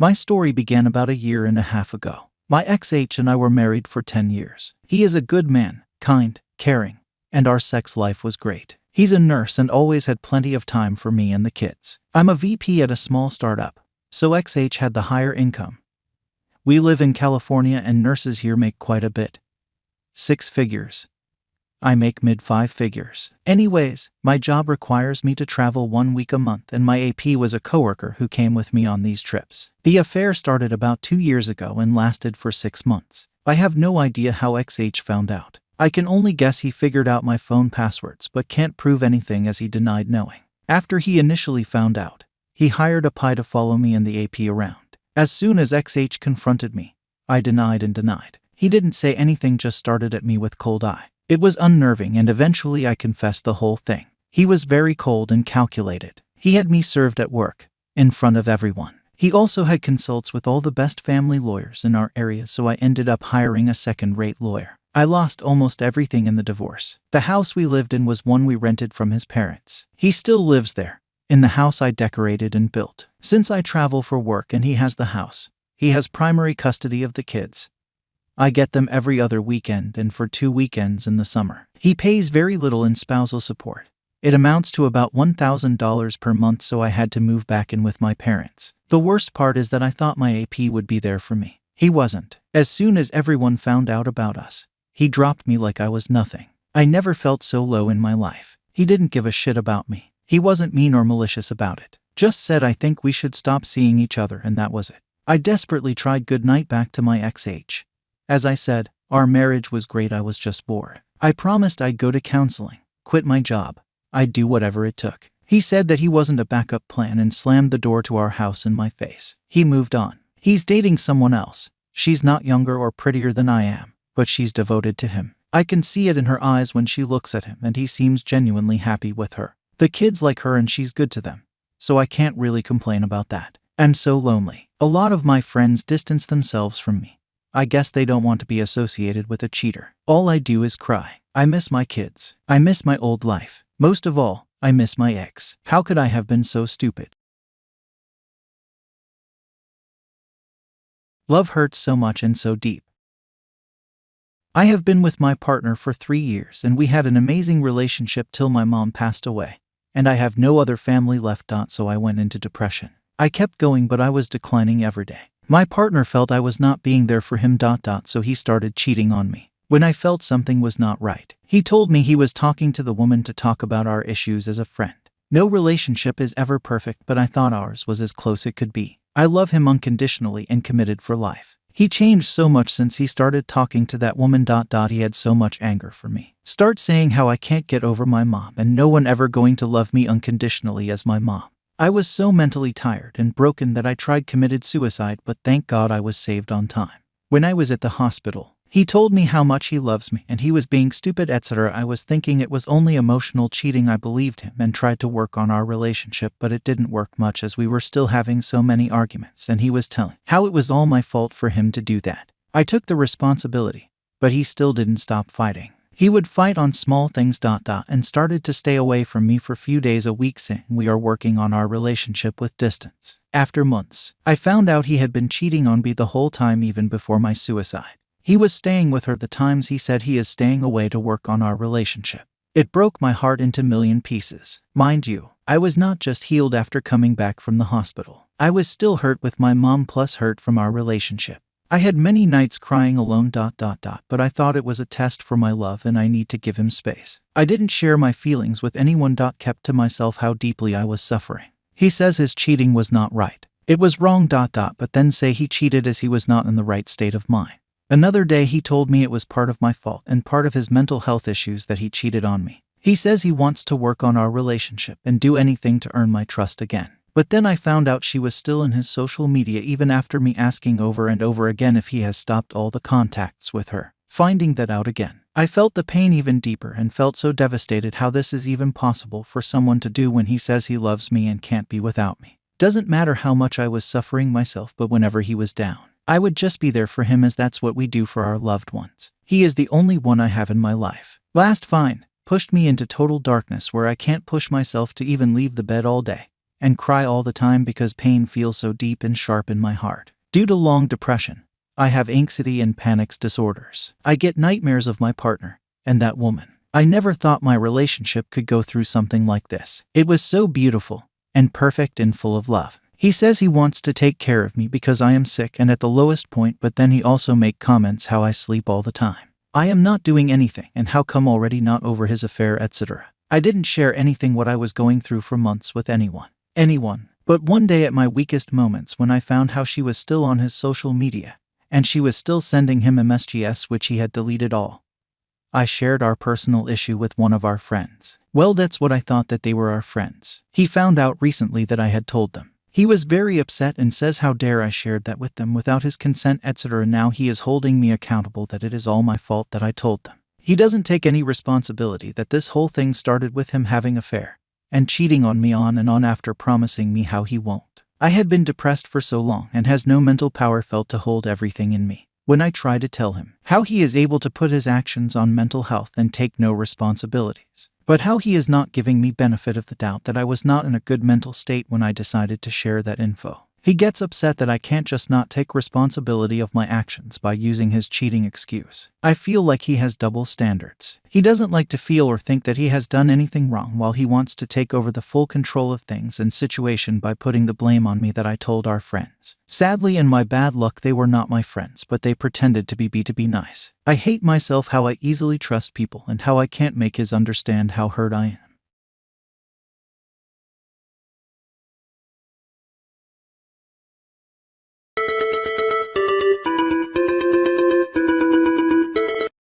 My story began about a year and a half ago. My ex-H and I were married for 10 years. He is a good man, kind, caring, and our sex life was great. He's a nurse and always had plenty of time for me and the kids. I'm a VP at a small startup, so ex-H had the higher income. We live in California and nurses here make quite a bit. 6 figures. I make mid-5 figures. Anyways, my job requires me to travel 1 week a month, and my AP was a coworker who came with me on these trips. The affair started about 2 years ago and lasted for 6 months. I have no idea how ex-H found out. I can only guess he figured out my phone passwords but can't prove anything as he denied knowing. After he initially found out, he hired a pie to follow me and the AP around. As soon as ex-H confronted me, I denied and denied. He didn't say anything, just started at me with cold eye. It was unnerving and eventually I confessed the whole thing. He was very cold and calculated. He had me served at work, in front of everyone. He also had consults with all the best family lawyers in our area, so I ended up hiring a second-rate lawyer. I lost almost everything in the divorce. The house we lived in was one we rented from his parents. He still lives there, in the house I decorated and built. Since I travel for work and he has the house, he has primary custody of the kids. I get them every other weekend and for 2 weekends in the summer. He pays very little in spousal support. It amounts to about $1,000 per month, so I had to move back in with my parents. The worst part is that I thought my AP would be there for me. He wasn't. As soon as everyone found out about us, he dropped me like I was nothing. I never felt so low in my life. He didn't give a shit about me. He wasn't mean or malicious about it. Just said, I think we should stop seeing each other, and that was it. I desperately tried goodnight back to my ex-H. As I said, our marriage was great, I was just bored. I promised I'd go to counseling, quit my job. I'd do whatever it took. He said that he wasn't a backup plan and slammed the door to our house in my face. He moved on. He's dating someone else. She's not younger or prettier than I am, but she's devoted to him. I can see it in her eyes when she looks at him, and he seems genuinely happy with her. The kids like her and she's good to them, so I can't really complain about that. I'm so lonely. A lot of my friends distance themselves from me. I guess they don't want to be associated with a cheater. All I do is cry. I miss my kids. I miss my old life. Most of all, I miss my ex. How could I have been so stupid? Love hurts so much and so deep. I have been with my partner for 3 years and we had an amazing relationship till my mom passed away. And I have no other family left, so I went into depression. I kept going, but I was declining every day. My partner felt I was not being there for him, so he started cheating on me. When I felt something was not right, he told me he was talking to the woman to talk about our issues as a friend. No relationship is ever perfect, but I thought ours was as close it could be. I love him unconditionally and committed for life. He changed so much since he started talking to that woman. He had so much anger for me. Start saying how I can't get over my mom and no one ever going to love me unconditionally as my mom. I was so mentally tired and broken that I committed suicide, but thank God I was saved on time. When I was at the hospital, he told me how much he loves me and he was being stupid, etc. I was thinking it was only emotional cheating. I believed him and tried to work on our relationship, but it didn't work much as we were still having so many arguments, and he was telling how it was all my fault for him to do that. I took the responsibility, but he still didn't stop fighting. He would fight on small things. And started to stay away from me for a few days a week, saying we are working on our relationship with distance. After months, I found out he had been cheating on me the whole time, even before my suicide. He was staying with her the times he said he is staying away to work on our relationship. It broke my heart into a million pieces. Mind you, I was not just healed after coming back from the hospital. I was still hurt with my mom plus hurt from our relationship. I had many nights crying alone. But I thought it was a test for my love and I need to give him space. I didn't share my feelings with anyone. Kept to myself how deeply I was suffering. He says his cheating was not right. It was wrong. But then say he cheated as he was not in the right state of mind. Another day he told me it was part of my fault and part of his mental health issues that he cheated on me. He says he wants to work on our relationship and do anything to earn my trust again. But then I found out she was still in his social media even after me asking over and over again if he has stopped all the contacts with her. Finding that out again, I felt the pain even deeper and felt so devastated how this is even possible for someone to do when he says he loves me and can't be without me. Doesn't matter how much I was suffering myself, but whenever he was down, I would just be there for him, as that's what we do for our loved ones. He is the only one I have in my life. Last fine pushed me into total darkness where I can't push myself to even leave the bed all day. and cry all the time because pain feels so deep and sharp in my heart. Due to long depression, I have anxiety and panic disorders. I get nightmares of my partner and that woman. I never thought my relationship could go through something like this. It was so beautiful and perfect and full of love. He says he wants to take care of me because I am sick and at the lowest point, but then he also make comments how I sleep all the time. I am not doing anything and how come already not over his affair, etc. I didn't share anything what I was going through for months with anyone. But one day at my weakest moments when I found how she was still on his social media and she was still sending him messages which he had deleted all, I shared our personal issue with one of our friends. Well, that's what I thought, that they were our friends. He found out recently that I had told them. He was very upset and says how dare I shared that with them without his consent, etc. Now he is holding me accountable that it is all my fault that I told them. He doesn't take any responsibility that this whole thing started with him having an affair and cheating on me on and on after promising me how he won't. I had been depressed for so long and has no mental power felt to hold everything in me. When I try to tell him how he is able to put his actions on mental health and take no responsibilities, but how he is not giving me benefit of the doubt that I was not in a good mental state when I decided to share that info. He gets upset that I can't just not take responsibility of my actions by using his cheating excuse. I feel like he has double standards. He doesn't like to feel or think that he has done anything wrong while he wants to take over the full control of things and situation by putting the blame on me that I told our friends. Sadly, in my bad luck, they were not my friends, but they pretended to be nice. I hate myself how I easily trust people and how I can't make his understand how hurt I am.